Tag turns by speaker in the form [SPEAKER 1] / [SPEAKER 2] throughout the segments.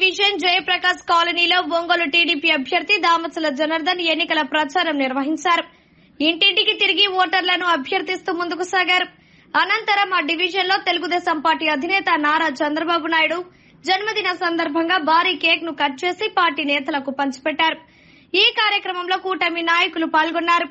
[SPEAKER 1] Division Jayaprakash కాలనీలో Ongole TDP అభ్యర్థి దామచల జనార్దన్ ఎన్నికల ప్రచారం నిర్వహించారు. ఇంటింటికి తిరిగి ఓటర్లను అభ్యర్థిస్తూ ముందుకు సాగారు. అనంతరం ఆ డివిజన్ లో తెలుగుదేశం పార్టీ అధినేత నారా చంద్రబాబు నాయుడు జన్మదిన సందర్భంగా భారీ కేక్ ను కట్ చేసి పార్టీ నేతలకు పంచిపెట్టారు. ఈ కార్యక్రమంలో కూటమి నాయకులు పాల్గొన్నారు.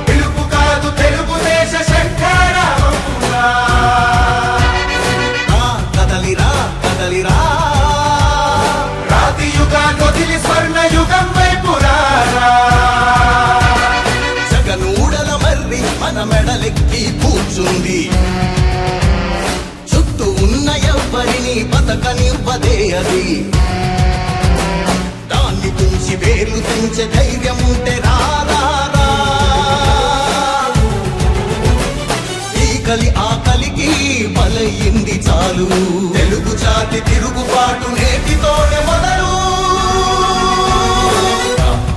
[SPEAKER 2] పిలుపు కాదు తెలుగుదేశ శంఖారావమురా, కదలిరా కదలిరా, రాతి యుగాన్ని వదిలి స్వర్ణ యుగం వైపు రారా. జగనూడల మర్రి మన మెడలెక్కి కూర్చుంది, చుట్టూ ఉన్న ఎవ్వరిని బతకనివ్వదే అది. దాన్ని తుంచి వేర్లు తుంచే ధైర్యం ఉంటే రారా. ఈ కలి ఆకలికి బలయింది చాలు, తెలుగు జాతి తిరుగుబాటు నేటితోనే మొదలు.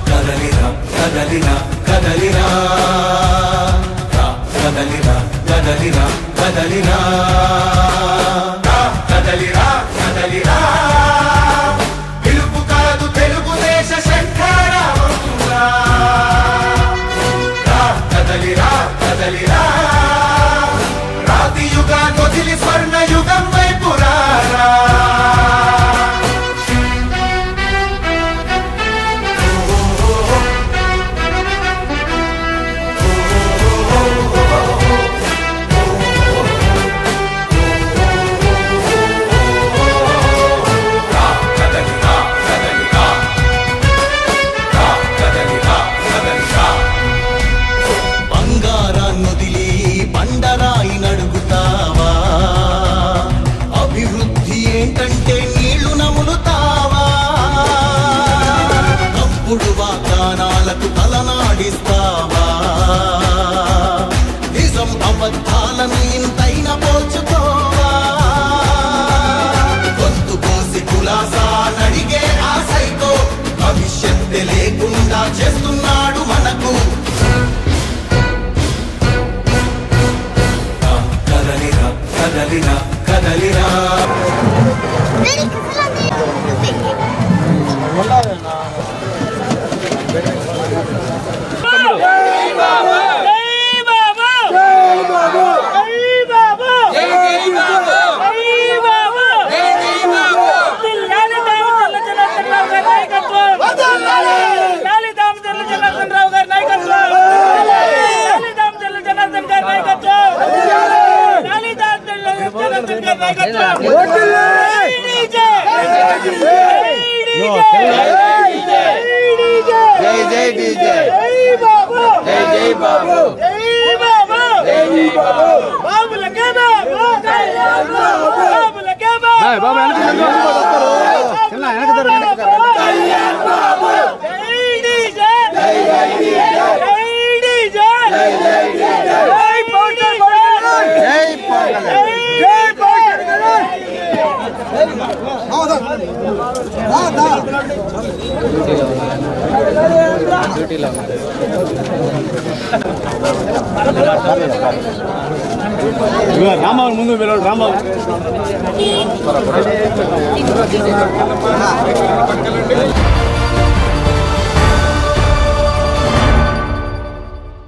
[SPEAKER 2] కదలిరా కదలిరా కదలిరా, కదలిరా కదలిరా కదలిరా, కదలిరా కదలిరా. పిలుపు కాదు తెలుగుదేశ శంఖారావమురా, కదలిరా కదలిరా, రాతి యుగాన్ని వదిలి స్వర్ణ యుగం వైపు రారా. బంగారాన్నొదిలి బండరాయి నడుగుతావా, అభివృద్ధి ఏంటంటే నీళ్లు నములుతావా, తప్పుడు వాగ్దానాలకు తలనాడిస్తావా, నిజం అబద్ధాలను ఇంతైనా పోల్చుకోవా, గొంతు కోసి కులాసా నడిగే ఆ సైకో భవిష్యత్తు లేకుండా చేస్తున్నాడు మనకు. కదలిరా కదలిరా కదలిరా.
[SPEAKER 3] రాంబాబు ముందు వెళ్ళాడు. రాంబాబు
[SPEAKER 2] పక్కలండి.